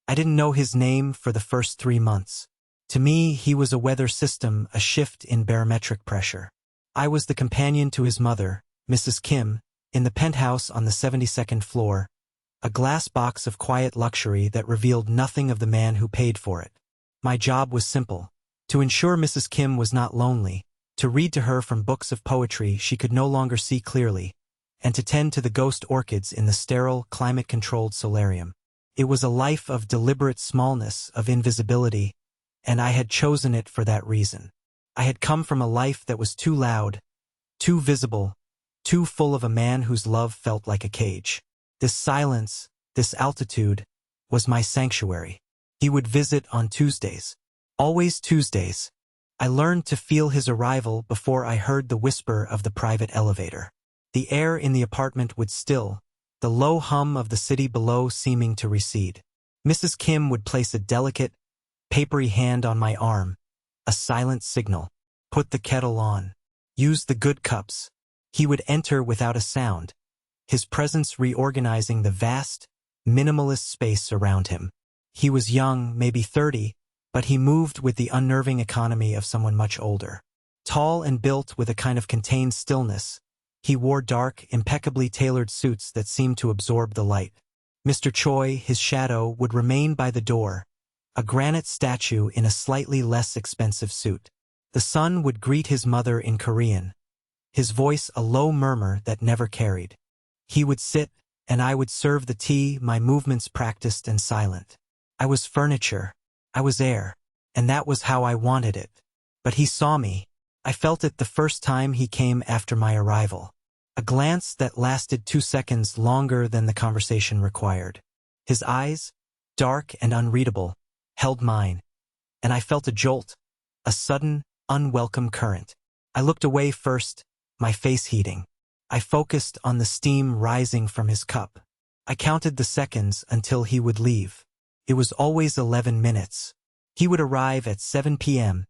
I didn't know his name for the first 3 months. To me, he was a weather system, a shift in barometric pressure. I was the companion to his mother, Mrs. Kim, in the penthouse on the 72nd floor, a glass box of quiet luxury that revealed nothing of the man who paid for it. My job was simple: to ensure Mrs. Kim was not lonely, to read to her from books of poetry she could no longer see clearly, and to tend to the ghost orchids in the sterile, climate-controlled solarium. It was a life of deliberate smallness, of invisibility, and I had chosen it for that reason. I had come from a life that was too loud, too visible, too full of a man whose love felt like a cage. This silence, this altitude, was my sanctuary. He would visit on Tuesdays. Always Tuesdays. I learned to feel his arrival before I heard the whisper of the private elevator. The air in the apartment would still, the low hum of the city below seeming to recede. Mrs. Kim would place a delicate, papery hand on my arm, a silent signal. Put the kettle on. Use the good cups. He would enter without a sound, his presence reorganizing the vast, minimalist space around him. He was young, maybe 30, but he moved with the unnerving economy of someone much older. Tall and built with a kind of contained stillness, he wore dark, impeccably tailored suits that seemed to absorb the light. Mr. Choi, his shadow, would remain by the door, a granite statue in a slightly less expensive suit. The son would greet his mother in Korean, his voice a low murmur that never carried. He would sit, and I would serve the tea, my movements practiced and silent. I was furniture. I was air. And that was how I wanted it. But he saw me. I felt it the first time he came after my arrival. A glance that lasted 2 seconds longer than the conversation required. His eyes, dark and unreadable, held mine. And I felt a jolt, a sudden, unwelcome current. I looked away first, my face heating. I focused on the steam rising from his cup. I counted the seconds until he would leave. It was always 11 minutes. He would arrive at 7 p.m.,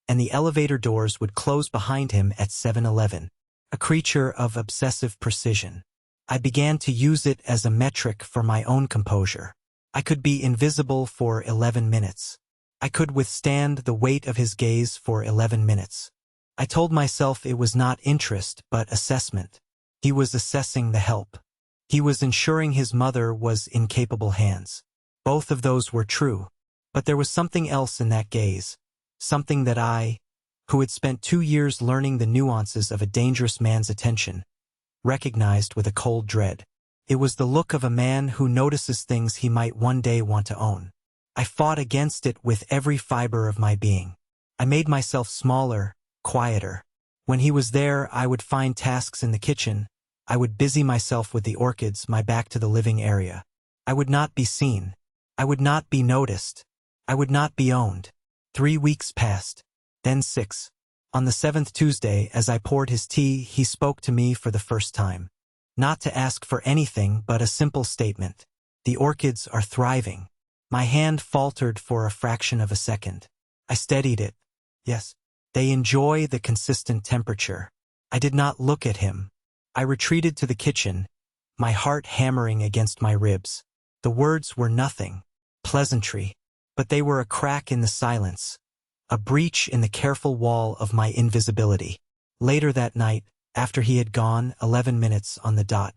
and the elevator doors would close behind him at 7:11. A creature of obsessive precision. I began to use it as a metric for my own composure. I could be invisible for 11 minutes. I could withstand the weight of his gaze for 11 minutes. I told myself it was not interest but assessment. He was assessing the help. He was ensuring his mother was in capable hands. Both of those were true. But there was something else in that gaze. Something that I, who had spent 2 years learning the nuances of a dangerous man's attention, recognized with a cold dread. It was the look of a man who notices things he might one day want to own. I fought against it with every fiber of my being. I made myself smaller, quieter. When he was there, I would find tasks in the kitchen. I would busy myself with the orchids, my back to the living area. I would not be seen. I would not be noticed. I would not be owned. 3 weeks passed. Then 6. On the 7th Tuesday, as I poured his tea, he spoke to me for the first time. Not to ask for anything, but a simple statement. The orchids are thriving. My hand faltered for a fraction of a second. I steadied it. Yes. They enjoy the consistent temperature. I did not look at him. I retreated to the kitchen, my heart hammering against my ribs. The words were nothing. Pleasantry. But they were a crack in the silence. A breach in the careful wall of my invisibility. Later that night, after he had gone, 11 minutes on the dot,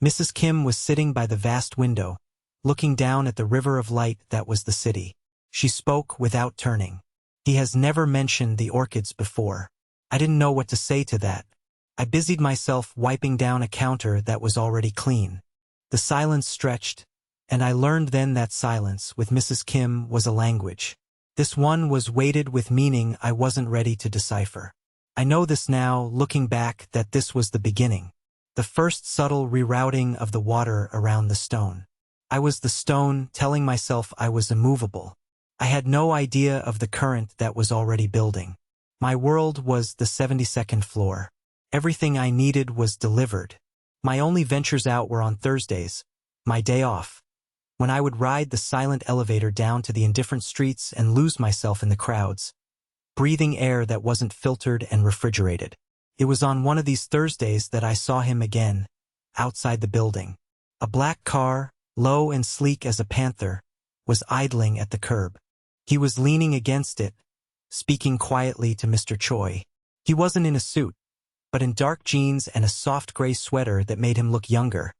Mrs. Kim was sitting by the vast window, looking down at the river of light that was the city. She spoke without turning. He has never mentioned the orchids before. I didn't know what to say to that. I busied myself wiping down a counter that was already clean. The silence stretched, and I learned then that silence, with Mrs. Kim, was a language. This one was weighted with meaning I wasn't ready to decipher. I know this now, looking back, that this was the beginning. The first subtle rerouting of the water around the stone. I was the stone, telling myself I was immovable. I had no idea of the current that was already building. My world was the 72nd floor. Everything I needed was delivered. My only ventures out were on Thursdays, my day off, when I would ride the silent elevator down to the indifferent streets and lose myself in the crowds, breathing air that wasn't filtered and refrigerated. It was on one of these Thursdays that I saw him again, outside the building. A black car, low and sleek as a panther, was idling at the curb. He was leaning against it, speaking quietly to Mr. Choi. He wasn't in a suit, but in dark jeans and a soft gray sweater that made him look younger,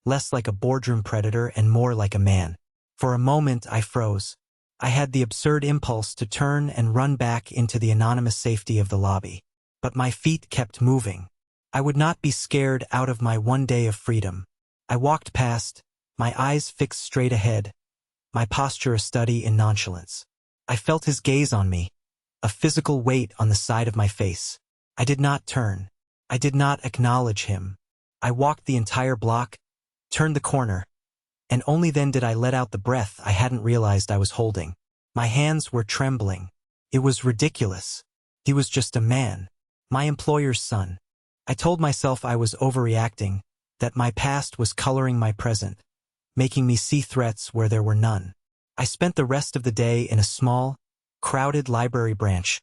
less like a boardroom predator and more like a man. For a moment I froze. I had the absurd impulse to turn and run back into the anonymous safety of the lobby. But my feet kept moving. I would not be scared out of my one day of freedom. I walked past, my eyes fixed straight ahead, my posture a study in nonchalance. I felt his gaze on me, a physical weight on the side of my face. I did not turn. I did not acknowledge him. I walked the entire block, turned the corner, and only then did I let out the breath I hadn't realized I was holding. My hands were trembling. It was ridiculous. He was just a man, my employer's son. I told myself I was overreacting, that my past was coloring my present, making me see threats where there were none. I spent the rest of the day in a small, crowded library branch.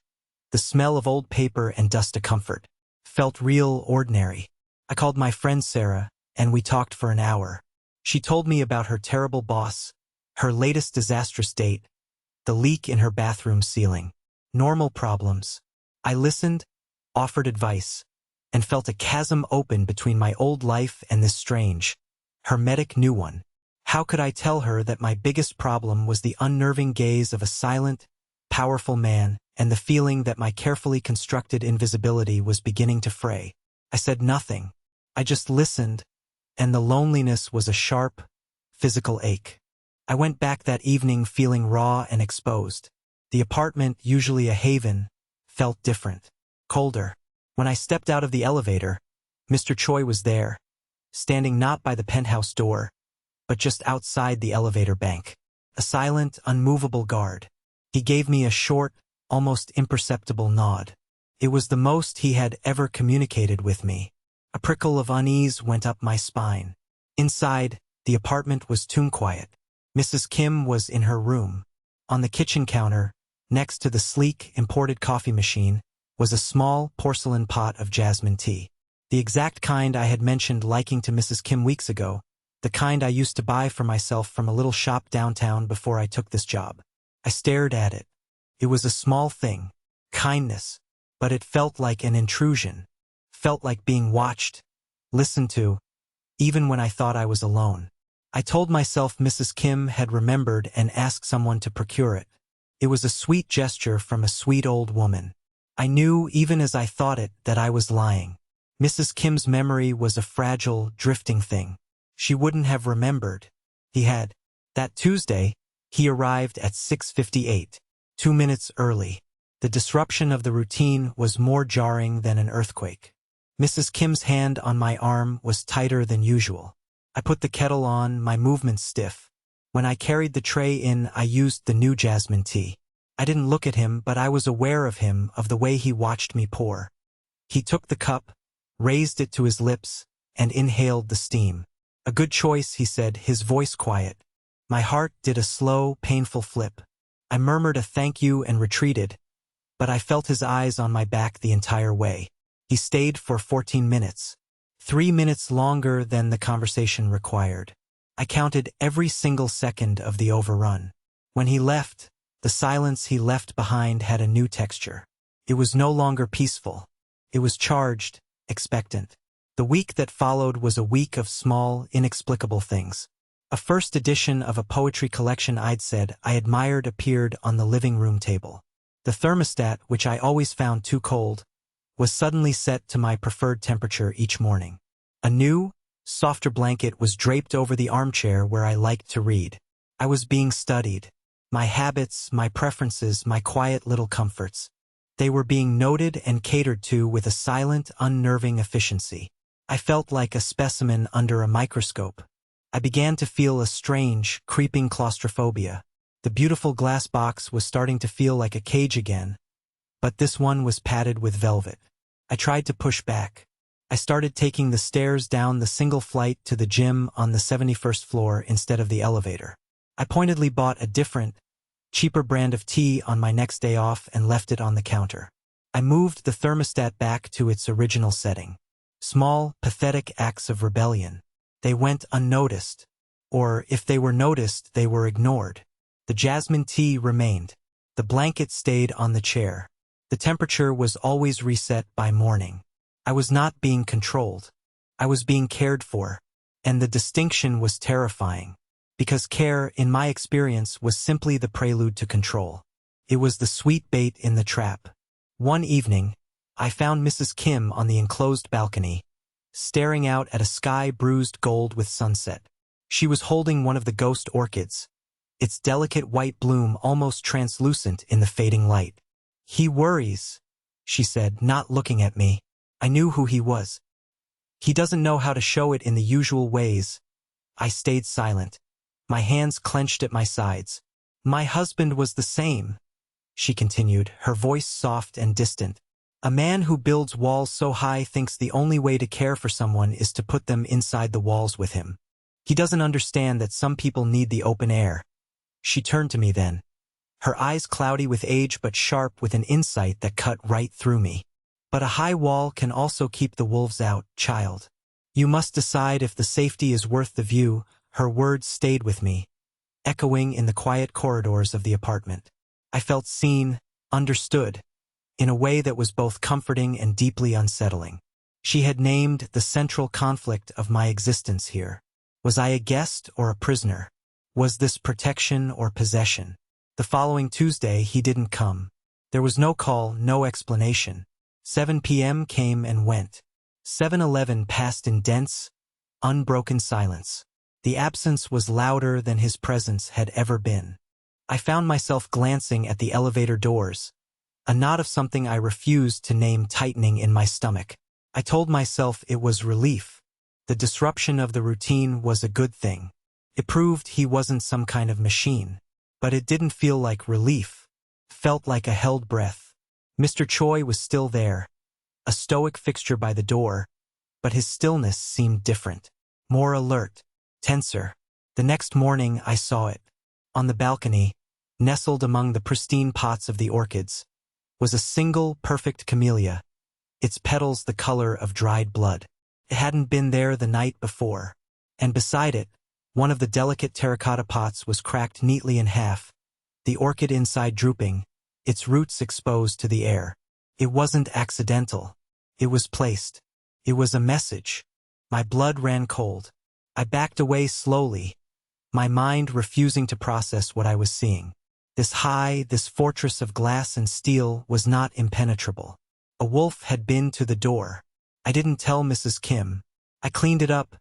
The smell of old paper and dust a comfort. Felt real ordinary. I called my friend Sarah, and we talked for an hour. She told me about her terrible boss, her latest disastrous date, the leak in her bathroom ceiling. Normal problems. I listened, offered advice, and felt a chasm open between my old life and this strange, hermetic new one. How could I tell her that my biggest problem was the unnerving gaze of a silent, powerful man, and the feeling that my carefully constructed invisibility was beginning to fray? I said nothing. I just listened, and the loneliness was a sharp, physical ache. I went back that evening feeling raw and exposed. The apartment, usually a haven, felt different, colder. When I stepped out of the elevator, Mr. Choi was there, standing not by the penthouse door, but just outside the elevator bank. A silent, unmovable guard. He gave me a short, almost imperceptible nod. It was the most he had ever communicated with me. A prickle of unease went up my spine. Inside, the apartment was tomb quiet. Mrs. Kim was in her room. On the kitchen counter, next to the sleek, imported coffee machine, was a small porcelain pot of jasmine tea. The exact kind I had mentioned liking to Mrs. Kim weeks ago, the kind I used to buy for myself from a little shop downtown before I took this job. I stared at it. It was a small thing, kindness, but it felt like an intrusion, felt like being watched, listened to, even when I thought I was alone. I told myself Mrs. Kim had remembered and asked someone to procure it. It was a sweet gesture from a sweet old woman. I knew, even as I thought it, that I was lying. Mrs. Kim's memory was a fragile, drifting thing. She wouldn't have remembered. He had. That Tuesday, he arrived at 6:58, 2 minutes early. The disruption of the routine was more jarring than an earthquake. Mrs. Kim's hand on my arm was tighter than usual. I put the kettle on, my movements stiff. When I carried the tray in, I used the new jasmine tea. I didn't look at him, but I was aware of him, of the way he watched me pour. He took the cup, raised it to his lips, and inhaled the steam. A good choice, he said, his voice quiet. My heart did a slow, painful flip. I murmured a thank you and retreated, but I felt his eyes on my back the entire way. He stayed for 14 minutes, 3 minutes longer than the conversation required. I counted every single second of the overrun. When he left, the silence he left behind had a new texture. It was no longer peaceful. It was charged, expectant. The week that followed was a week of small, inexplicable things. A first edition of a poetry collection I'd said I admired appeared on the living room table. The thermostat, which I always found too cold, was suddenly set to my preferred temperature each morning. A new, softer blanket was draped over the armchair where I liked to read. I was being studied. My habits, my preferences, my quiet little comforts. They were being noted and catered to with a silent, unnerving efficiency. I felt like a specimen under a microscope. I began to feel a strange, creeping claustrophobia. The beautiful glass box was starting to feel like a cage again, but this one was padded with velvet. I tried to push back. I started taking the stairs down the single flight to the gym on the 71st floor instead of the elevator. I pointedly bought a different, cheaper brand of tea on my next day off and left it on the counter. I moved the thermostat back to its original setting. Small, pathetic acts of rebellion. They went unnoticed. Or, if they were noticed, they were ignored. The jasmine tea remained. The blanket stayed on the chair. The temperature was always reset by morning. I was not being controlled. I was being cared for. And the distinction was terrifying. Because care, in my experience, was simply the prelude to control. It was the sweet bait in the trap. One evening, I found Mrs. Kim on the enclosed balcony, staring out at a sky bruised gold with sunset. She was holding one of the ghost orchids, its delicate white bloom almost translucent in the fading light. "He worries," she said, not looking at me. I knew who he was. "He doesn't know how to show it in the usual ways." I stayed silent, my hands clenched at my sides. "My husband was the same," she continued, her voice soft and distant. "A man who builds walls so high thinks the only way to care for someone is to put them inside the walls with him. He doesn't understand that some people need the open air." She turned to me then, her eyes cloudy with age but sharp with an insight that cut right through me. "But a high wall can also keep the wolves out, child. You must decide if the safety is worth the view." Her words stayed with me, echoing in the quiet corridors of the apartment. I felt seen, understood, in a way that was both comforting and deeply unsettling. She had named the central conflict of my existence here. Was I a guest or a prisoner? Was this protection or possession? The following Tuesday he didn't come. There was no call, no explanation. 7 p.m. came and went. 7:11 passed in dense, unbroken silence. The absence was louder than his presence had ever been. I found myself glancing at the elevator doors, a knot of something I refused to name tightening in my stomach. I told myself it was relief. The disruption of the routine was a good thing. It proved he wasn't some kind of machine. But it didn't feel like relief. Felt like a held breath. Mr. Choi was still there, a stoic fixture by the door, but his stillness seemed different, more alert, tenser. The next morning I saw it. On the balcony, nestled among the pristine pots of the orchids, was a single perfect camellia, its petals the color of dried blood. It hadn't been there the night before. And beside it, one of the delicate terracotta pots was cracked neatly in half, the orchid inside drooping, its roots exposed to the air. It wasn't accidental. It was placed. It was a message. My blood ran cold. I backed away slowly, my mind refusing to process what I was seeing. This fortress of glass and steel was not impenetrable. A wolf had been to the door. I didn't tell Mrs. Kim. I cleaned it up,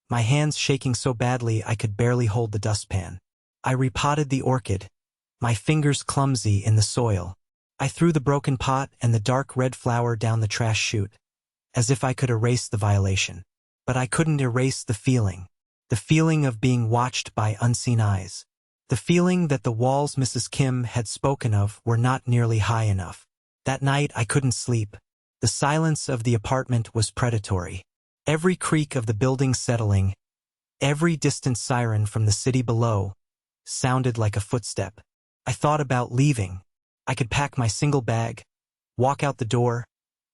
my hands shaking so badly I could barely hold the dustpan. I repotted the orchid, my fingers clumsy in the soil. I threw the broken pot and the dark red flower down the trash chute, as if I could erase the violation. But I couldn't erase the feeling of being watched by unseen eyes. The feeling that the walls Mrs. Kim had spoken of were not nearly high enough. That night I couldn't sleep. The silence of the apartment was predatory. Every creak of the building settling, every distant siren from the city below, sounded like a footstep. I thought about leaving. I could pack my single bag, walk out the door,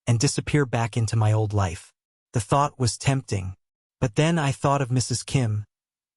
and disappear back into my old life. The thought was tempting. But then I thought of Mrs. Kim,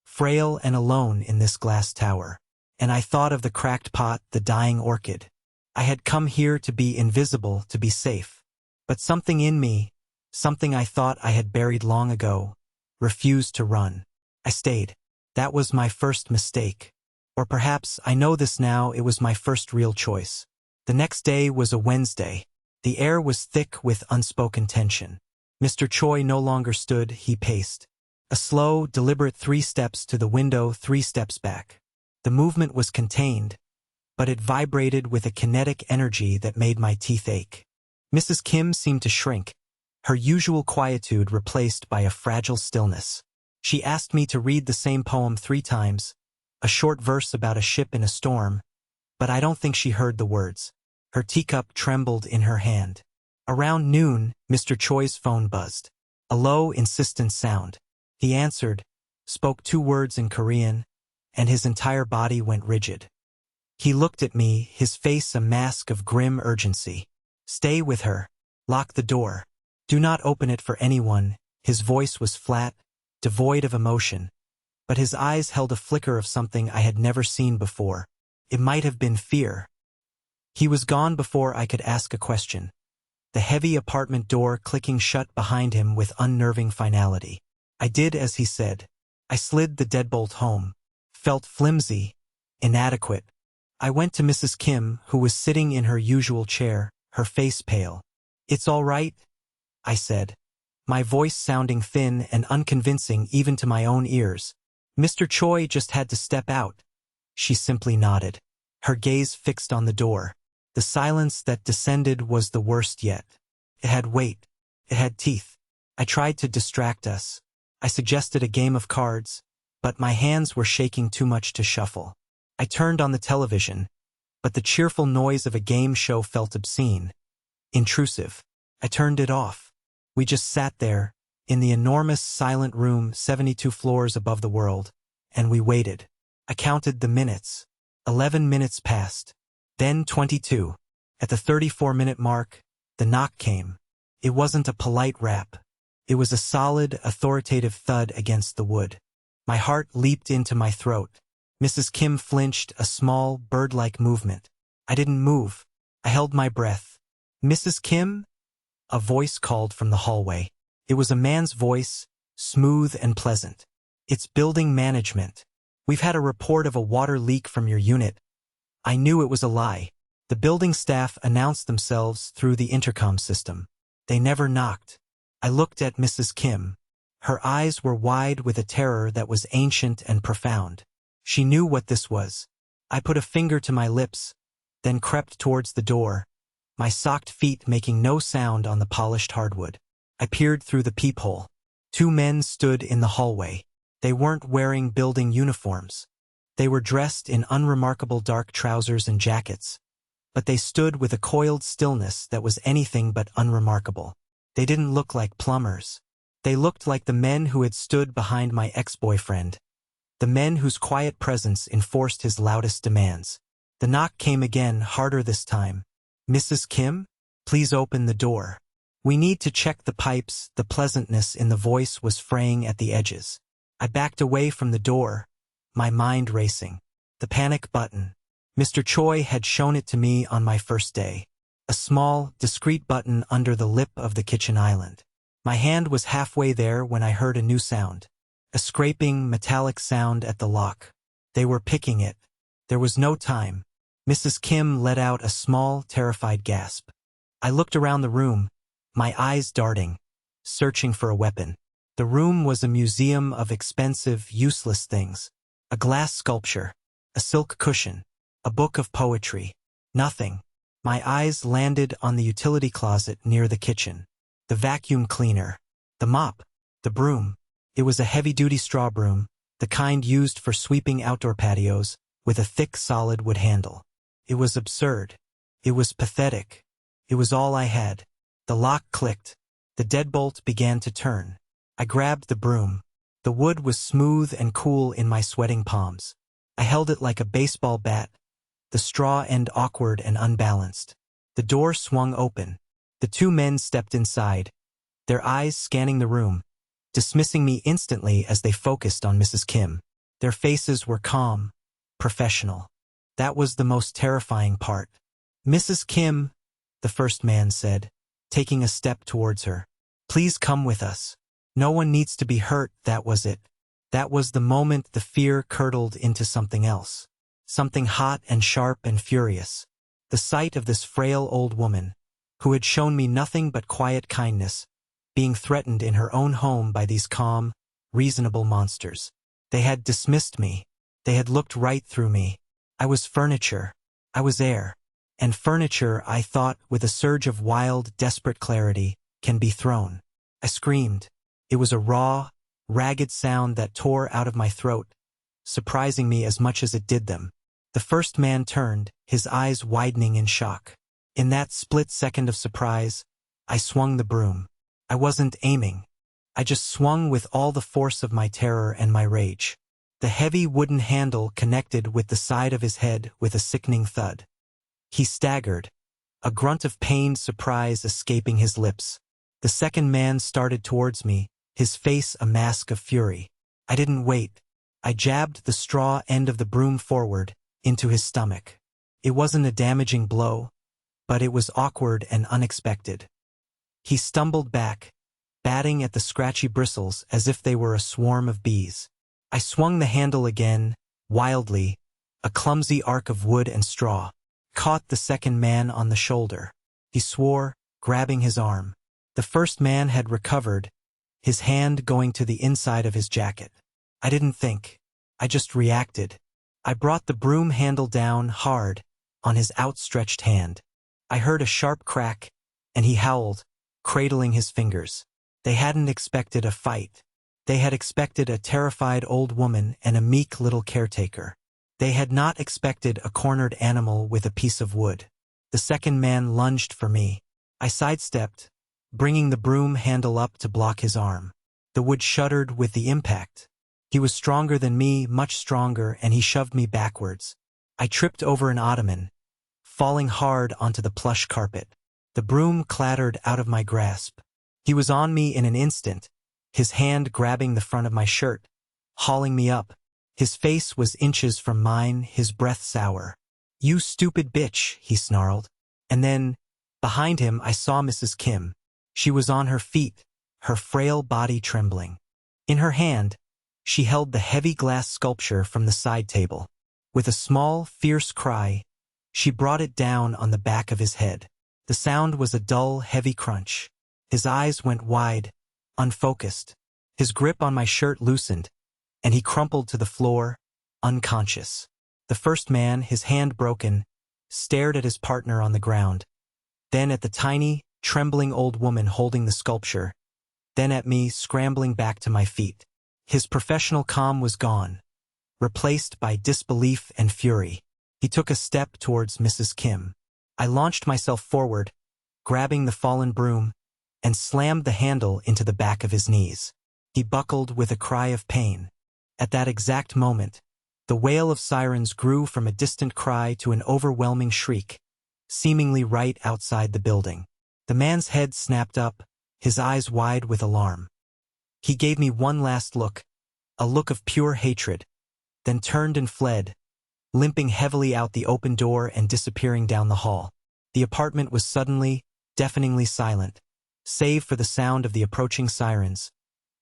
frail and alone in this glass tower. And I thought of the cracked pot, the dying orchid. I had come here to be invisible, to be safe. But something in me, something I thought I had buried long ago, refused to run. I stayed. That was my first mistake. Or perhaps, I know this now, it was my first real choice. The next day was a Wednesday. The air was thick with unspoken tension. Mr. Choi no longer stood, he paced. A slow, deliberate 3 steps to the window, 3 steps back. The movement was contained, but it vibrated with a kinetic energy that made my teeth ache. Mrs. Kim seemed to shrink, her usual quietude replaced by a fragile stillness. She asked me to read the same poem 3 times, a short verse about a ship in a storm, but I don't think she heard the words. Her teacup trembled in her hand. Around noon, Mr. Choi's phone buzzed. A low, insistent sound. He answered, spoke 2 words in Korean, and his entire body went rigid. He looked at me, his face a mask of grim urgency. "Stay with her. Lock the door. Do not open it for anyone." His voice was flat, devoid of emotion, but his eyes held a flicker of something I had never seen before. It might have been fear. He was gone before I could ask a question, the heavy apartment door clicking shut behind him with unnerving finality. I did as he said. I slid the deadbolt home, felt flimsy, inadequate. I went to Mrs. Kim, who was sitting in her usual chair, her face pale. "It's all right," I said, my voice sounding thin and unconvincing even to my own ears. "Mr. Choi just had to step out." She simply nodded, her gaze fixed on the door. The silence that descended was the worst yet. It had weight. It had teeth. I tried to distract us. I suggested a game of cards, but my hands were shaking too much to shuffle. I turned on the television, but the cheerful noise of a game show felt obscene, intrusive. I turned it off. We just sat there, in the enormous silent room 72 floors above the world, and we waited. I counted the minutes. 11 minutes passed. Then 22. At the 34-minute mark, the knock came. It wasn't a polite rap. It was a solid, authoritative thud against the wood. My heart leaped into my throat. Mrs. Kim flinched, a small, bird-like movement. I didn't move. I held my breath. "Mrs. Kim?" A voice called from the hallway. It was a man's voice, smooth and pleasant. "It's building management. We've had a report of a water leak from your unit." I knew it was a lie. The building staff announced themselves through the intercom system. They never knocked. I looked at Mrs. Kim. Her eyes were wide with a terror that was ancient and profound. She knew what this was. I put a finger to my lips, then crept towards the door, my socked feet making no sound on the polished hardwood. I peered through the peephole. 2 men stood in the hallway. They weren't wearing building uniforms. They were dressed in unremarkable dark trousers and jackets, but they stood with a coiled stillness that was anything but unremarkable. They didn't look like plumbers. They looked like the men who had stood behind my ex-boyfriend, the men whose quiet presence enforced his loudest demands. The knock came again, harder this time. "Mrs. Kim? Please open the door. We need to check the pipes." The pleasantness in the voice was fraying at the edges. I backed away from the door, my mind racing. The panic button. Mr. Choi had shown it to me on my first day. A small, discreet button under the lip of the kitchen island. My hand was halfway there when I heard a new sound. A scraping, metallic sound at the lock. They were picking it. There was no time. Mrs. Kim let out a small, terrified gasp. I looked around the room, my eyes darting, searching for a weapon. The room was a museum of expensive, useless things. A glass sculpture, a silk cushion, a book of poetry. Nothing. My eyes landed on the utility closet near the kitchen. The vacuum cleaner. The mop. The broom. It was a heavy-duty straw broom, the kind used for sweeping outdoor patios, with a thick, solid wood handle. It was absurd. It was pathetic. It was all I had. The lock clicked. The deadbolt began to turn. I grabbed the broom. The wood was smooth and cool in my sweating palms. I held it like a baseball bat, the straw end awkward and unbalanced. The door swung open. The 2 men stepped inside, their eyes scanning the room, dismissing me instantly as they focused on Mrs. Kim. Their faces were calm, professional. That was the most terrifying part. "Mrs. Kim," the first man said, taking a step towards her. "Please come with us. No one needs to be hurt." That was it. That was the moment the fear curdled into something else. Something hot and sharp and furious. The sight of this frail old woman, who had shown me nothing but quiet kindness, being threatened in her own home by these calm, reasonable monsters. They had dismissed me. They had looked right through me. I was furniture. I was air. And furniture, I thought, with a surge of wild, desperate clarity, can be thrown. I screamed. It was a raw, ragged sound that tore out of my throat, surprising me as much as it did them. The first man turned, his eyes widening in shock. In that split second of surprise, I swung the broom. I wasn't aiming. I just swung with all the force of my terror and my rage. The heavy wooden handle connected with the side of his head with a sickening thud. He staggered, a grunt of pained surprise escaping his lips. The second man started towards me, his face a mask of fury. I didn't wait. I jabbed the straw end of the broom forward, into his stomach. It wasn't a damaging blow, but it was awkward and unexpected. He stumbled back, batting at the scratchy bristles as if they were a swarm of bees. I swung the handle again, wildly, a clumsy arc of wood and straw, caught the second man on the shoulder. He swore, grabbing his arm. The first man had recovered, his hand going to the inside of his jacket. I didn't think. I just reacted. I brought the broom handle down hard on his outstretched hand. I heard a sharp crack, and he howled, cradling his fingers. They hadn't expected a fight. They had expected a terrified old woman and a meek little caretaker. They had not expected a cornered animal with a piece of wood. The second man lunged for me. I sidestepped, bringing the broom handle up to block his arm. The wood shuddered with the impact. He was stronger than me, much stronger, and he shoved me backwards. I tripped over an ottoman, falling hard onto the plush carpet. The broom clattered out of my grasp. He was on me in an instant, his hand grabbing the front of my shirt, hauling me up. His face was inches from mine, his breath sour. "You stupid bitch," he snarled. And then, behind him, I saw Mrs. Kim. She was on her feet, her frail body trembling. In her hand, she held the heavy glass sculpture from the side table. With a small, fierce cry, she brought it down on the back of his head. The sound was a dull, heavy crunch. His eyes went wide, unfocused. His grip on my shirt loosened, and he crumpled to the floor, unconscious. The first man, his hand broken, stared at his partner on the ground, then at the tiny, trembling old woman holding the sculpture, then at me scrambling back to my feet. His professional calm was gone, replaced by disbelief and fury. He took a step towards Mrs. Kim. I launched myself forward, grabbing the fallen broom, and slammed the handle into the back of his knees. He buckled with a cry of pain. At that exact moment, the wail of sirens grew from a distant cry to an overwhelming shriek, seemingly right outside the building. The man's head snapped up, his eyes wide with alarm. He gave me one last look, a look of pure hatred, then turned and fled, limping heavily out the open door and disappearing down the hall. The apartment was suddenly, deafeningly silent, save for the sound of the approaching sirens,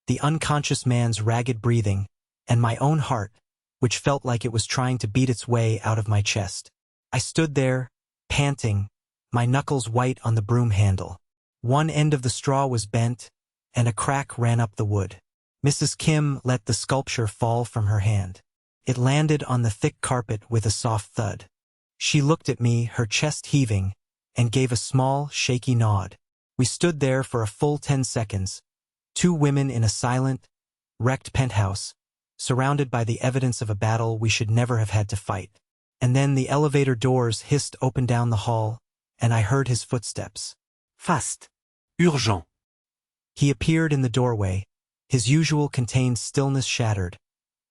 the unconscious man's ragged breathing, and my own heart, which felt like it was trying to beat its way out of my chest. I stood there, panting, my knuckles white on the broom handle. One end of the straw was bent, and a crack ran up the wood. Mrs. Kim let the sculpture fall from her hand. It landed on the thick carpet with a soft thud. She looked at me, her chest heaving, and gave a small, shaky nod. We stood there for a full 10 seconds, two women in a silent, wrecked penthouse, surrounded by the evidence of a battle we should never have had to fight. And then the elevator doors hissed open down the hall, and I heard his footsteps. Fast. Urgent. He appeared in the doorway, his usual contained stillness shattered,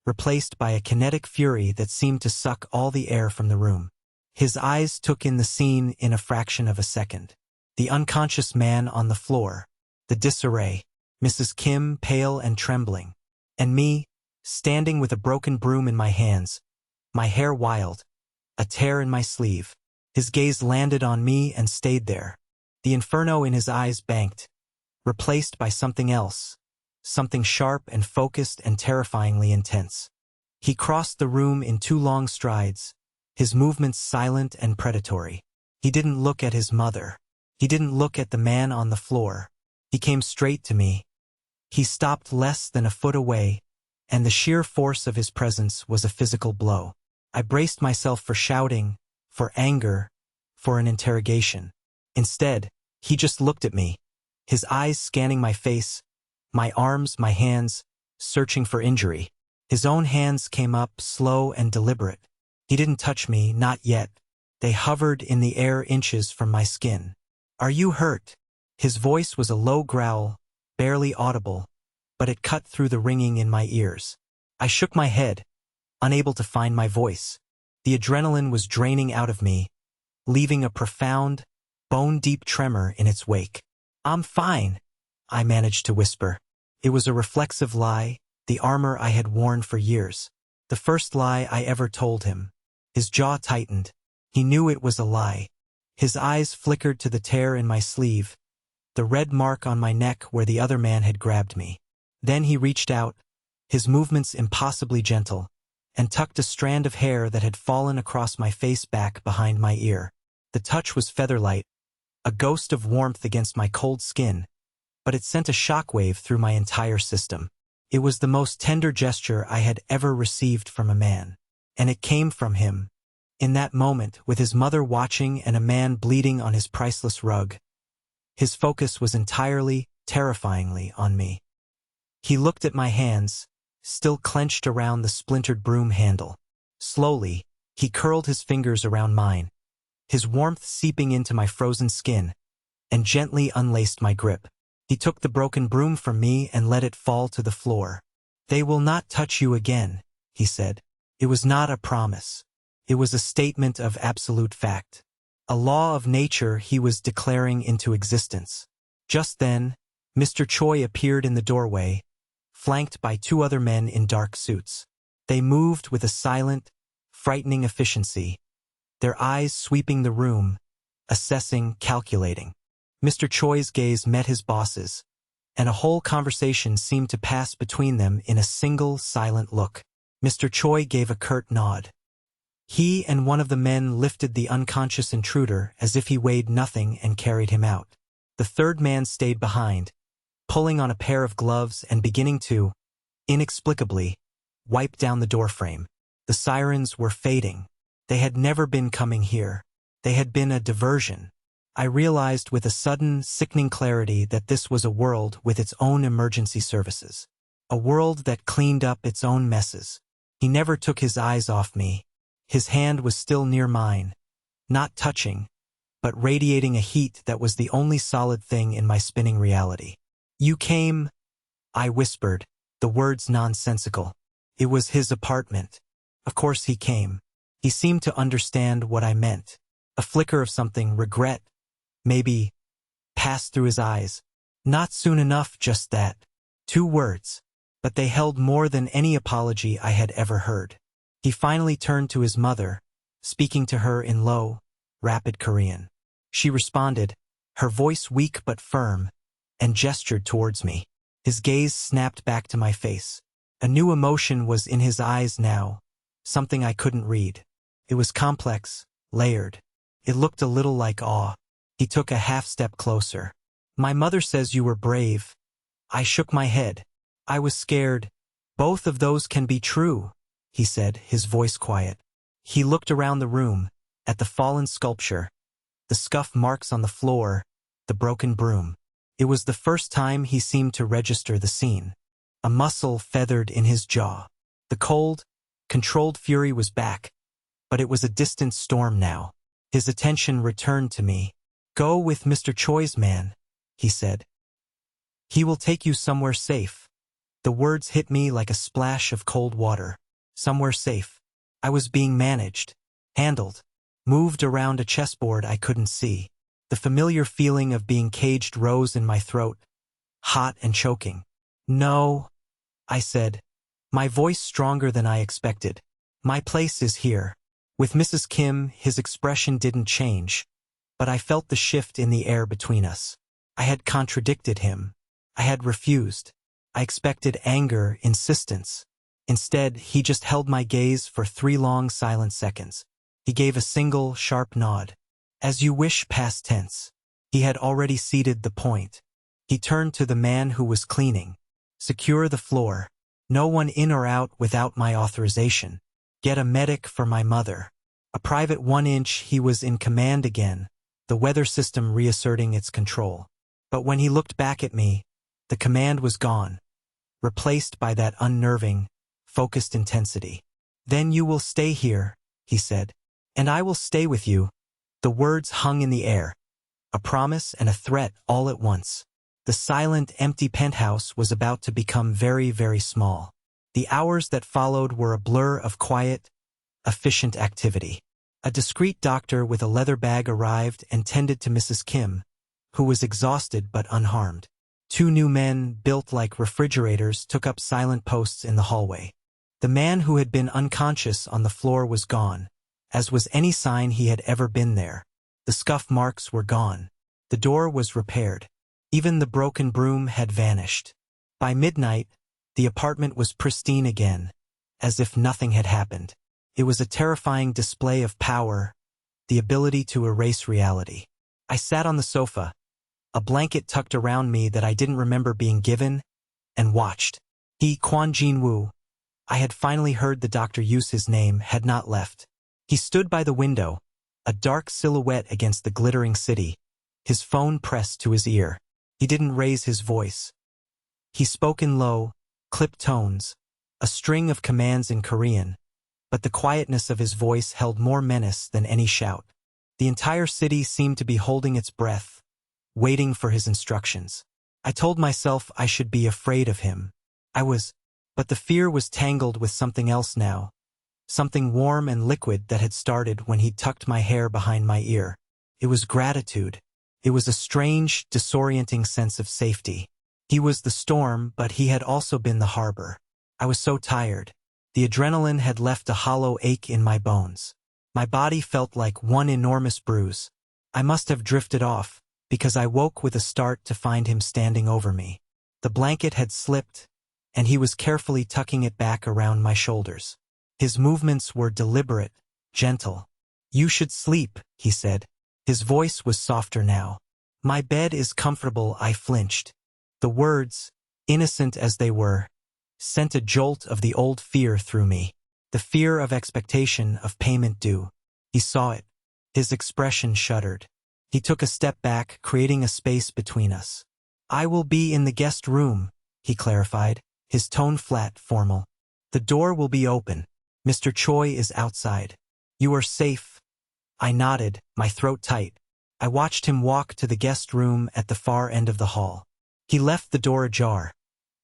replaced by a kinetic fury that seemed to suck all the air from the room. His eyes took in the scene in a fraction of a second. The unconscious man on the floor, the disarray, Mrs. Kim pale and trembling, and me, standing with a broken broom in my hands, my hair wild, a tear in my sleeve. His gaze landed on me and stayed there. The inferno in his eyes banked, replaced by something else, something sharp and focused and terrifyingly intense. He crossed the room in 2 long strides, his movements silent and predatory. He didn't look at his mother. He didn't look at the man on the floor. He came straight to me. He stopped less than a foot away, and the sheer force of his presence was a physical blow. I braced myself for shouting, for anger, for an interrogation. Instead, he just looked at me, his eyes scanning my face, my arms, my hands, searching for injury. His own hands came up, slow and deliberate. He didn't touch me, not yet. They hovered in the air inches from my skin. "Are you hurt?" His voice was a low growl, barely audible, but it cut through the ringing in my ears. I shook my head, unable to find my voice. The adrenaline was draining out of me, leaving a profound, bone-deep tremor in its wake. "I'm fine," I managed to whisper. It was a reflexive lie, the armor I had worn for years. The first lie I ever told him. His jaw tightened. He knew it was a lie. His eyes flickered to the tear in my sleeve, the red mark on my neck where the other man had grabbed me. Then he reached out, his movements impossibly gentle, and tucked a strand of hair that had fallen across my face back behind my ear. The touch was featherlight, a ghost of warmth against my cold skin, but it sent a shockwave through my entire system. It was the most tender gesture I had ever received from a man. And it came from him. In that moment, with his mother watching and a man bleeding on his priceless rug, his focus was entirely, terrifyingly on me. He looked at my hands, still clenched around the splintered broom handle. Slowly, he curled his fingers around mine, his warmth seeping into my frozen skin, and gently unlaced my grip. He took the broken broom from me and let it fall to the floor. "They will not touch you again," he said. It was not a promise. It was a statement of absolute fact. A law of nature he was declaring into existence. Just then, Mr. Choi appeared in the doorway, flanked by two other men in dark suits. They moved with a silent, frightening efficiency, their eyes sweeping the room, assessing, calculating. Mr. Choi's gaze met his boss's, and a whole conversation seemed to pass between them in a single silent look. Mr. Choi gave a curt nod. He and one of the men lifted the unconscious intruder as if he weighed nothing and carried him out. The third man stayed behind, pulling on a pair of gloves and beginning to, inexplicably, wipe down the doorframe. The sirens were fading. They had never been coming here. They had been a diversion. I realized with a sudden, sickening clarity that this was a world with its own emergency services. A world that cleaned up its own messes. He never took his eyes off me. His hand was still near mine, not touching, but radiating a heat that was the only solid thing in my spinning reality. "You came," I whispered, the words nonsensical. It was his apartment. Of course he came. He seemed to understand what I meant. A flicker of something, regret, maybe, passed through his eyes. Not soon enough, just that. 2 words. But they held more than any apology I had ever heard. He finally turned to his mother, speaking to her in low, rapid Korean. She responded, her voice weak but firm, and gestured towards me. His gaze snapped back to my face. A new emotion was in his eyes now, something I couldn't read. It was complex, layered. It looked a little like awe. He took a half-step closer. "My mother says you were brave." I shook my head. "I was scared." "Both of those can be true," he said, his voice quiet. He looked around the room, at the fallen sculpture, the scuff marks on the floor, the broken broom. It was the first time he seemed to register the scene. A muscle feathered in his jaw. The cold, controlled fury was back, but it was a distant storm now. His attention returned to me. "Go with Mr. Choi's man," he said. "He will take you somewhere safe." The words hit me like a splash of cold water. Somewhere safe. I was being managed, handled, moved around a chessboard I couldn't see. The familiar feeling of being caged rose in my throat, hot and choking. "No," I said, my voice stronger than I expected. "My place is here." With Mrs. Kim, his expression didn't change, but I felt the shift in the air between us. I had contradicted him. I had refused. I expected anger, insistence. Instead, he just held my gaze for 3 long silent seconds. He gave a single, sharp nod. "As you wish," past tense. He had already ceded the point. He turned to the man who was cleaning. "Secure the floor. No one in or out without my authorization. Get a medic for my mother." A private 1-inch, he was in command again, the weather system reasserting its control. But when he looked back at me, the command was gone, replaced by that unnerving, focused intensity. "Then you will stay here," he said. "And I will stay with you." The words hung in the air, a promise and a threat all at once. The silent, empty penthouse was about to become very, very small. The hours that followed were a blur of quiet, efficient activity. A discreet doctor with a leather bag arrived and tended to Mrs. Kim, who was exhausted but unharmed. 2 new men, built like refrigerators, took up silent posts in the hallway. The man who had been unconscious on the floor was gone, as was any sign he had ever been there. The scuff marks were gone. The door was repaired. Even the broken broom had vanished. By midnight, the apartment was pristine again, as if nothing had happened. It was a terrifying display of power, the ability to erase reality. I sat on the sofa, a blanket tucked around me that I didn't remember being given, and watched. Kwon Jin-woo, I had finally heard the doctor use his name, had not left. He stood by the window, a dark silhouette against the glittering city, his phone pressed to his ear. He didn't raise his voice. He spoke in low, clipped tones, a string of commands in Korean, but the quietness of his voice held more menace than any shout. The entire city seemed to be holding its breath, waiting for his instructions. I told myself I should be afraid of him. But the fear was tangled with something else now, something warm and liquid that had started when he tucked my hair behind my ear. It was gratitude. It was a strange, disorienting sense of safety. He was the storm, but he had also been the harbor. I was so tired. The adrenaline had left a hollow ache in my bones. My body felt like one enormous bruise. I must have drifted off, because I woke with a start to find him standing over me. The blanket had slipped, and he was carefully tucking it back around my shoulders. His movements were deliberate, gentle. "You should sleep," he said. His voice was softer now. "My bed is comfortable," I flinched. The words, innocent as they were, sent a jolt of the old fear through me. The fear of expectation, of payment due. He saw it. His expression shuddered. He took a step back, creating a space between us. "I will be in the guest room," he clarified, his tone flat, formal. "The door will be open. Mr. Choi is outside. You are safe." I nodded, my throat tight. I watched him walk to the guest room at the far end of the hall. He left the door ajar,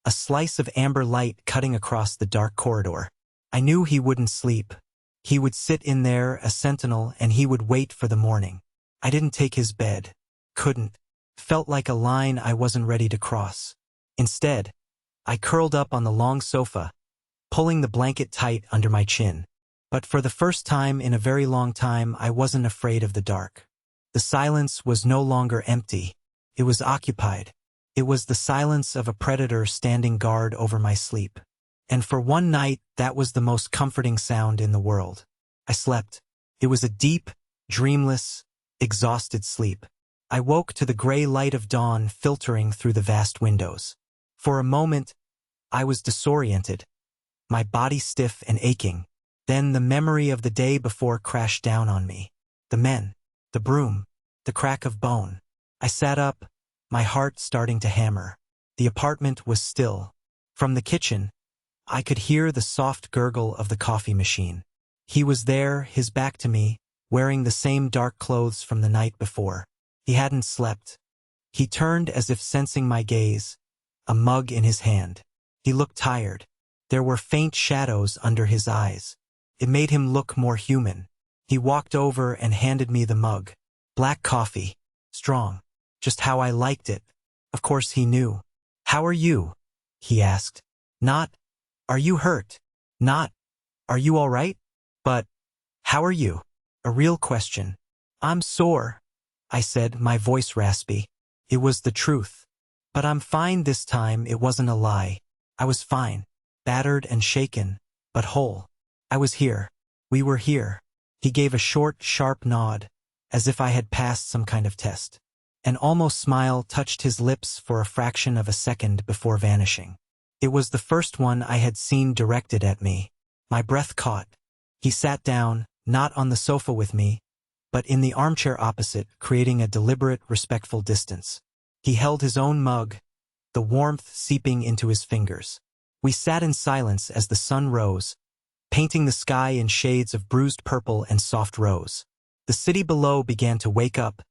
a slice of amber light cutting across the dark corridor. I knew he wouldn't sleep. He would sit in there, a sentinel, and he would wait for the morning. I didn't take his bed. Couldn't. Felt like a line I wasn't ready to cross. Instead, I curled up on the long sofa, pulling the blanket tight under my chin. But for the first time in a very long time, I wasn't afraid of the dark. The silence was no longer empty. It was occupied. It was the silence of a predator standing guard over my sleep. And for one night, that was the most comforting sound in the world. I slept. It was a deep, dreamless, exhausted sleep. I woke to the gray light of dawn filtering through the vast windows. For a moment, I was disoriented, my body stiff and aching. Then the memory of the day before crashed down on me. The men, the broom, the crack of bone. I sat up, my heart starting to hammer. The apartment was still. From the kitchen, I could hear the soft gurgle of the coffee machine. He was there, his back to me, wearing the same dark clothes from the night before. He hadn't slept. He turned as if sensing my gaze, a mug in his hand. He looked tired. There were faint shadows under his eyes. It made him look more human. He walked over and handed me the mug. Black coffee. Strong. Just how I liked it. Of course he knew. "How are you?" he asked. Not, "Are you hurt?" Not, "Are you all right?" But, "How are you?" A real question. "I'm sore," I said, my voice raspy. It was the truth. But I'm fine this time. It wasn't a lie. I was fine. Battered and shaken, but whole. I was here. We were here. He gave a short, sharp nod, as if I had passed some kind of test. An almost smile touched his lips for a fraction of a second before vanishing. It was the first one I had seen directed at me. My breath caught. He sat down, not on the sofa with me, but in the armchair opposite, creating a deliberate, respectful distance. He held his own mug, the warmth seeping into his fingers. We sat in silence as the sun rose, painting the sky in shades of bruised purple and soft rose. The city below began to wake up,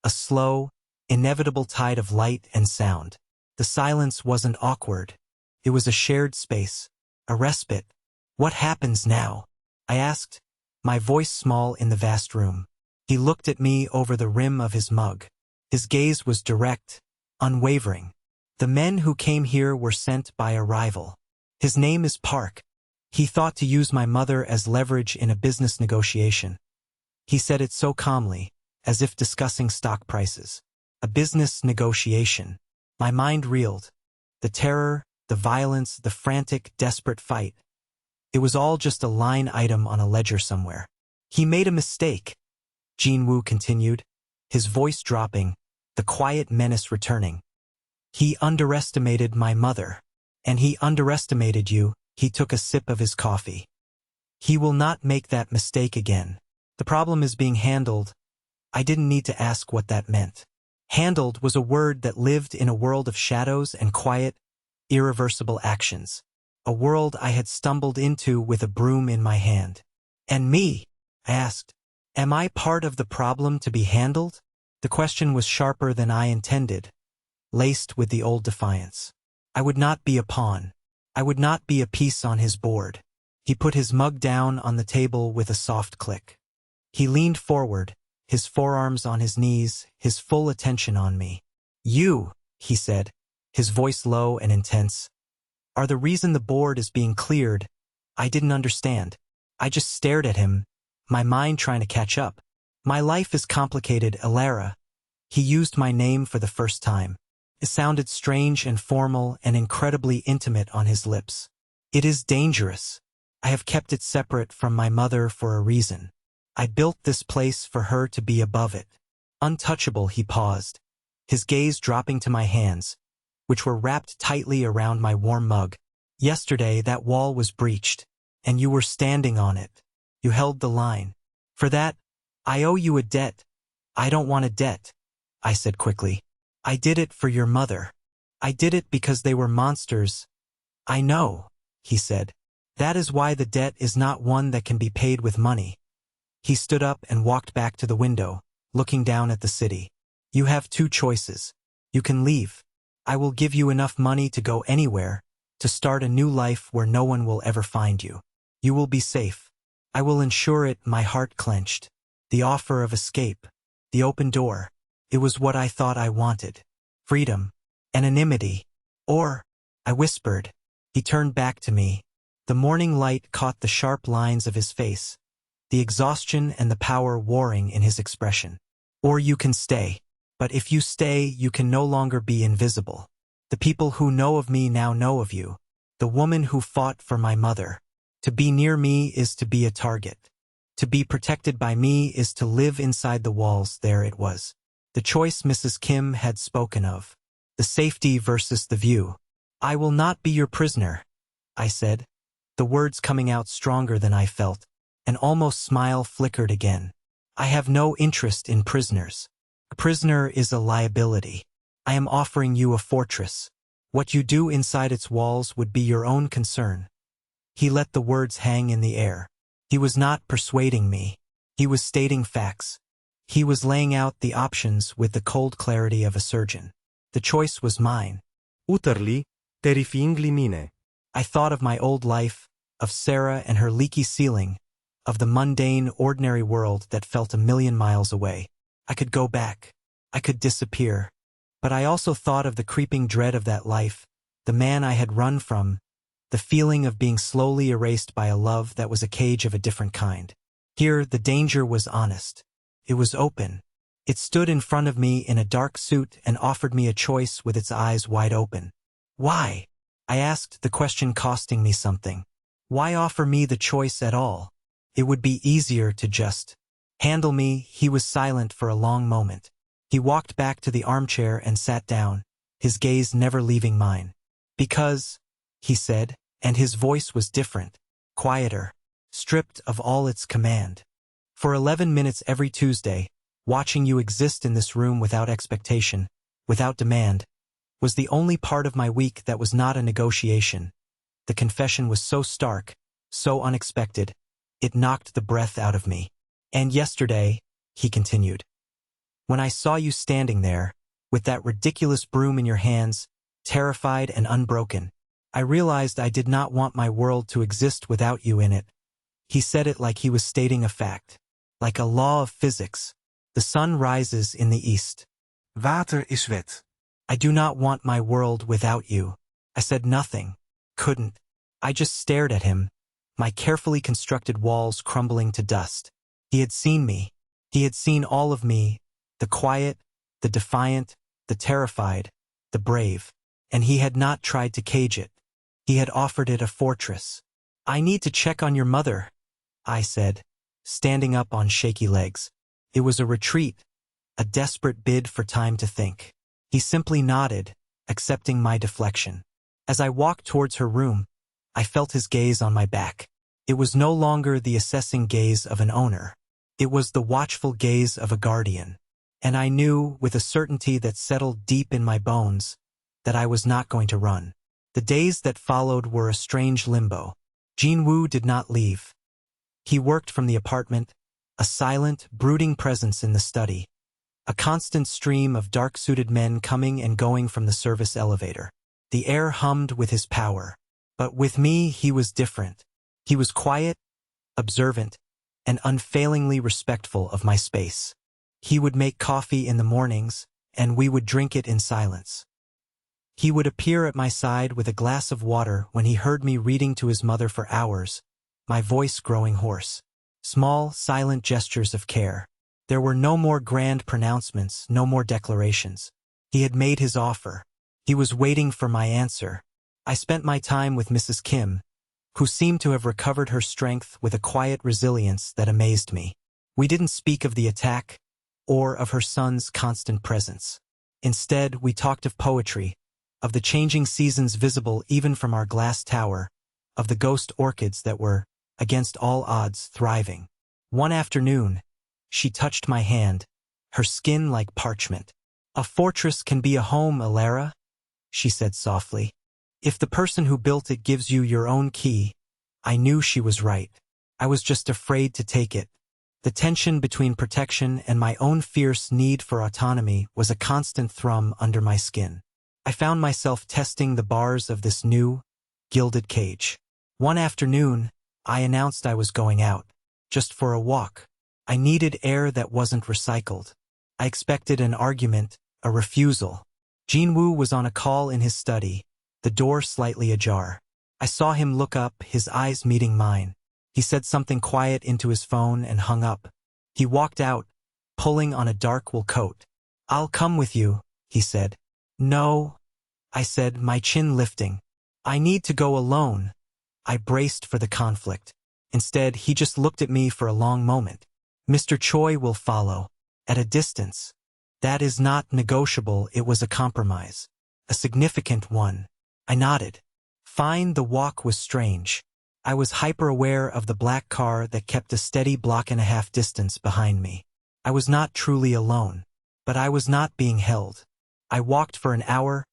a slow, inevitable tide of light and sound. The silence wasn't awkward. It was a shared space, a respite. "What happens now?" I asked, my voice small in the vast room. He looked at me over the rim of his mug. His gaze was direct, unwavering. "The men who came here were sent by a rival. His name is Park. He thought to use my mother as leverage in a business negotiation. He said it so calmly, as if discussing stock prices. A business negotiation. My mind reeled. The terror, the violence, the frantic, desperate fight. It was all just a line item on a ledger somewhere. He made a mistake, Jin-woo continued, his voice dropping, the quiet menace returning. He underestimated my mother. And he underestimated you. He took a sip of his coffee. He will not make that mistake again. The problem is being handled. I didn't need to ask what that meant. Handled was a word that lived in a world of shadows and quiet, irreversible actions. A world I had stumbled into with a broom in my hand. And me? I asked. Am I part of the problem to be handled? The question was sharper than I intended, laced with the old defiance. I would not be a pawn. I would not be a piece on his board. He put his mug down on the table with a soft click. He leaned forward, his forearms on his knees, his full attention on me. You, he said, his voice low and intense, are the reason the board is being cleared. I didn't understand. I just stared at him, my mind trying to catch up. My life is complicated, Alara. He used my name for the first time. It sounded strange and formal and incredibly intimate on his lips. It is dangerous. I have kept it separate from my mother for a reason. I built this place for her to be above it. Untouchable, he paused, his gaze dropping to my hands, which were wrapped tightly around my warm mug. Yesterday that wall was breached, and you were standing on it. You held the line. For that, I owe you a debt. I don't want a debt, I said quickly. I did it for your mother. I did it because they were monsters. I know, he said. That is why the debt is not one that can be paid with money. He stood up and walked back to the window, looking down at the city. You have two choices. You can leave. I will give you enough money to go anywhere, to start a new life where no one will ever find you. You will be safe. I will ensure it. My heart clenched. The offer of escape. The open door. It was what I thought I wanted. Freedom. Anonymity. Or, I whispered. He turned back to me. The morning light caught the sharp lines of his face, the exhaustion and the power warring in his expression. Or you can stay. But if you stay, you can no longer be invisible. The people who know of me now know of you. The woman who fought for my mother. To be near me is to be a target. To be protected by me is to live inside the walls. There it was. The choice Mrs. Kim had spoken of. The safety versus the view. I will not be your prisoner, I said, the words coming out stronger than I felt. An almost smile flickered again. I have no interest in prisoners. A prisoner is a liability. I am offering you a fortress. What you do inside its walls would be your own concern. He let the words hang in the air. He was not persuading me. He was stating facts. He was laying out the options with the cold clarity of a surgeon. The choice was mine. Utterly, terrifyingly mine. I thought of my old life, of Sarah and her leaky ceiling, of the mundane, ordinary world that felt a million miles away. I could go back. I could disappear. But I also thought of the creeping dread of that life, the man I had run from, the feeling of being slowly erased by a love that was a cage of a different kind. Here, the danger was honest. It was open. It stood in front of me in a dark suit and offered me a choice with its eyes wide open. Why? I asked, the question costing me something. Why offer me the choice at all? It would be easier to just handle me. He was silent for a long moment. He walked back to the armchair and sat down, his gaze never leaving mine. Because, he said, and his voice was different, quieter, stripped of all its command. For 11 minutes every Tuesday, watching you exist in this room without expectation, without demand, was the only part of my week that was not a negotiation. The confession was so stark, so unexpected, it knocked the breath out of me. And yesterday, he continued, when I saw you standing there, with that ridiculous broom in your hands, terrified and unbroken, I realized I did not want my world to exist without you in it. He said it like he was stating a fact, like a law of physics. The sun rises in the east. Water is wet. I do not want my world without you. I said nothing, couldn't. I just stared at him, my carefully constructed walls crumbling to dust. He had seen me. He had seen all of me, the quiet, the defiant, the terrified, the brave. And he had not tried to cage it. He had offered it a fortress. "I need to check on your mother," I said, standing up on shaky legs. It was a retreat, a desperate bid for time to think. He simply nodded, accepting my deflection. As I walked towards her room, I felt his gaze on my back. It was no longer the assessing gaze of an owner. It was the watchful gaze of a guardian. And I knew, with a certainty that settled deep in my bones, that I was not going to run. The days that followed were a strange limbo. Jin-woo did not leave. He worked from the apartment, a silent, brooding presence in the study, a constant stream of dark-suited men coming and going from the service elevator. The air hummed with his power. But with me, he was different. He was quiet, observant, and unfailingly respectful of my space. He would make coffee in the mornings, and we would drink it in silence. He would appear at my side with a glass of water when he heard me reading to his mother for hours, my voice growing hoarse. Small, silent gestures of care. There were no more grand pronouncements, no more declarations. He had made his offer. He was waiting for my answer. I spent my time with Mrs. Kim, who seemed to have recovered her strength with a quiet resilience that amazed me. We didn't speak of the attack, or of her son's constant presence. Instead, we talked of poetry, of the changing seasons visible even from our glass tower, of the ghost orchids that were, against all odds, thriving. One afternoon, she touched my hand, her skin like parchment. "A fortress can be a home, Alara," she said softly. "If the person who built it gives you your own key." I knew she was right. I was just afraid to take it. The tension between protection and my own fierce need for autonomy was a constant thrum under my skin. I found myself testing the bars of this new, gilded cage. One afternoon, I announced I was going out, just for a walk. I needed air that wasn't recycled. I expected an argument, a refusal. Jin-woo was on a call in his study, the door slightly ajar. I saw him look up, his eyes meeting mine. He said something quiet into his phone and hung up. He walked out, pulling on a dark wool coat. "I'll come with you," he said. "No," I said, my chin lifting. "I need to go alone." I braced for the conflict. Instead, he just looked at me for a long moment. "Mr. Choi will follow. At a distance." That is not negotiable. It was a compromise. A significant one. I nodded. Fine. The walk was strange. I was hyper-aware of the black car that kept a steady block-and-a-half distance behind me. I was not truly alone. But I was not being held. I walked for an hour,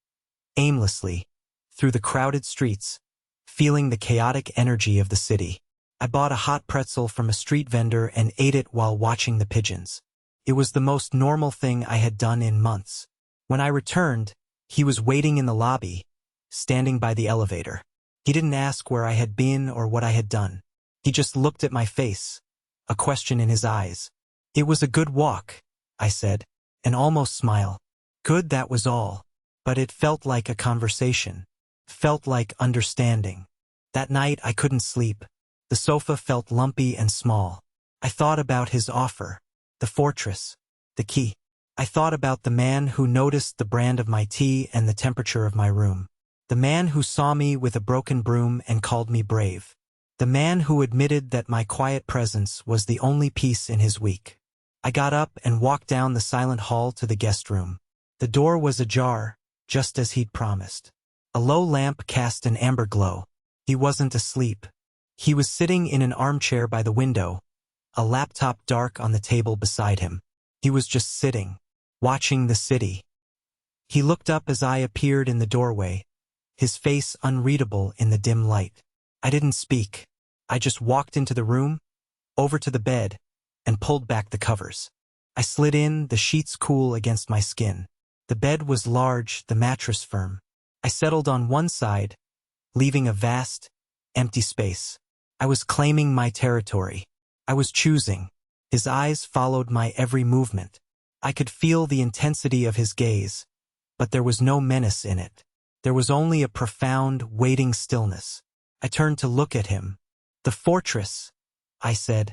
aimlessly, through the crowded streets, feeling the chaotic energy of the city. I bought a hot pretzel from a street vendor and ate it while watching the pigeons. It was the most normal thing I had done in months. When I returned, he was waiting in the lobby, standing by the elevator. He didn't ask where I had been or what I had done. He just looked at my face, a question in his eyes. "It was a good walk," I said, an almost smile. Good, that was all. But it felt like a conversation. Felt like understanding. That night I couldn't sleep. The sofa felt lumpy and small. I thought about his offer. The fortress. The key. I thought about the man who noticed the brand of my tea and the temperature of my room. The man who saw me with a broken broom and called me brave. The man who admitted that my quiet presence was the only peace in his week. I got up and walked down the silent hall to the guest room. The door was ajar, just as he'd promised. A low lamp cast an amber glow. He wasn't asleep. He was sitting in an armchair by the window, a laptop dark on the table beside him. He was just sitting, watching the city. He looked up as I appeared in the doorway, his face unreadable in the dim light. I didn't speak. I just walked into the room, over to the bed, and pulled back the covers. I slid in, the sheets cool against my skin. The bed was large, the mattress firm. I settled on one side, leaving a vast, empty space. I was claiming my territory. I was choosing. His eyes followed my every movement. I could feel the intensity of his gaze, but there was no menace in it. There was only a profound, waiting stillness. I turned to look at him. The fortress, I said,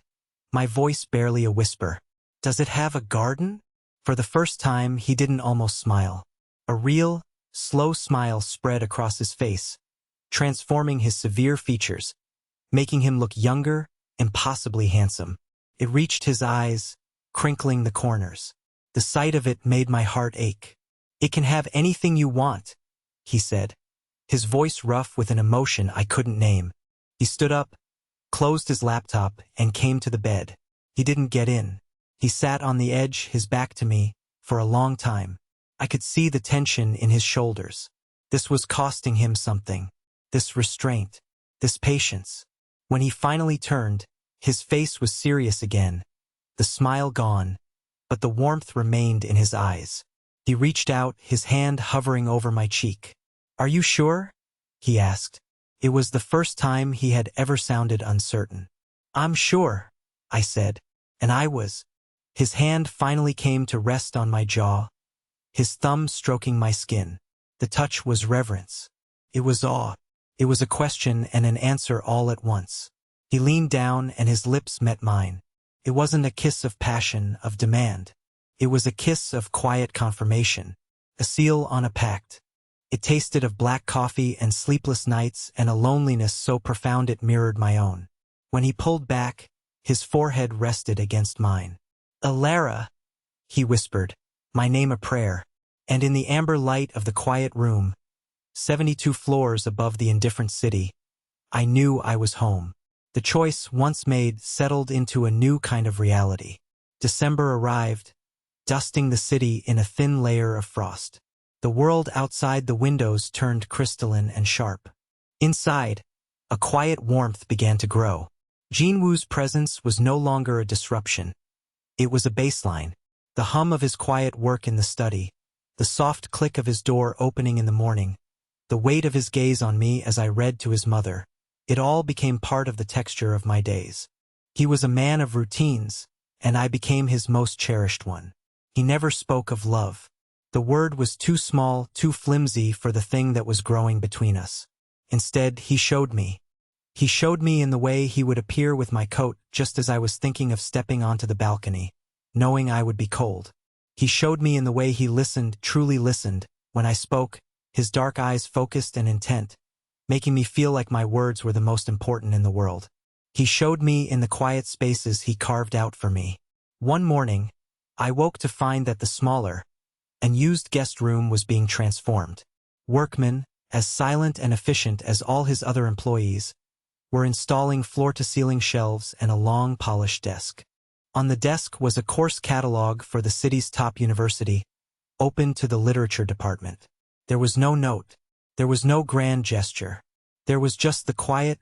my voice barely a whisper. Does it have a garden? For the first time, he didn't almost smile. A real, slow smile spread across his face, transforming his severe features, making him look younger, impossibly handsome. It reached his eyes, crinkling the corners. The sight of it made my heart ache. It can have anything you want, he said, his voice rough with an emotion I couldn't name. He stood up, closed his laptop, and came to the bed. He didn't get in. He sat on the edge, his back to me, for a long time. I could see the tension in his shoulders. This was costing him something. This restraint, this patience. When he finally turned, his face was serious again, the smile gone, but the warmth remained in his eyes. He reached out, his hand hovering over my cheek. "Are you sure?" he asked. It was the first time he had ever sounded uncertain. "I'm sure," I said, and I was. His hand finally came to rest on my jaw, his thumb stroking my skin. The touch was reverence. It was awe. It was a question and an answer all at once. He leaned down and his lips met mine. It wasn't a kiss of passion, of demand. It was a kiss of quiet confirmation, a seal on a pact. It tasted of black coffee and sleepless nights and a loneliness so profound it mirrored my own. When he pulled back, his forehead rested against mine. "Alara," he whispered, my name a prayer, and in the amber light of the quiet room, 72 floors above the indifferent city, I knew I was home. The choice, once made, settled into a new kind of reality. December arrived, dusting the city in a thin layer of frost. The world outside the windows turned crystalline and sharp. Inside, a quiet warmth began to grow. Jinwoo's presence was no longer a disruption. It was a baseline. The hum of his quiet work in the study, the soft click of his door opening in the morning, the weight of his gaze on me as I read to his mother, it all became part of the texture of my days. He was a man of routines, and I became his most cherished one. He never spoke of love. The word was too small, too flimsy for the thing that was growing between us. Instead, he showed me. He showed me in the way he would appear with my coat just as I was thinking of stepping onto the balcony, knowing I would be cold. He showed me in the way he listened, truly listened, when I spoke, his dark eyes focused and intent, making me feel like my words were the most important in the world. He showed me in the quiet spaces he carved out for me. One morning, I woke to find that the smaller, unused guest room was being transformed. Workmen, as silent and efficient as all his other employees, were installing floor-to-ceiling shelves and a long polished desk. On the desk was a course catalog for the city's top university, open to the literature department. There was no note. There was no grand gesture. There was just the quiet,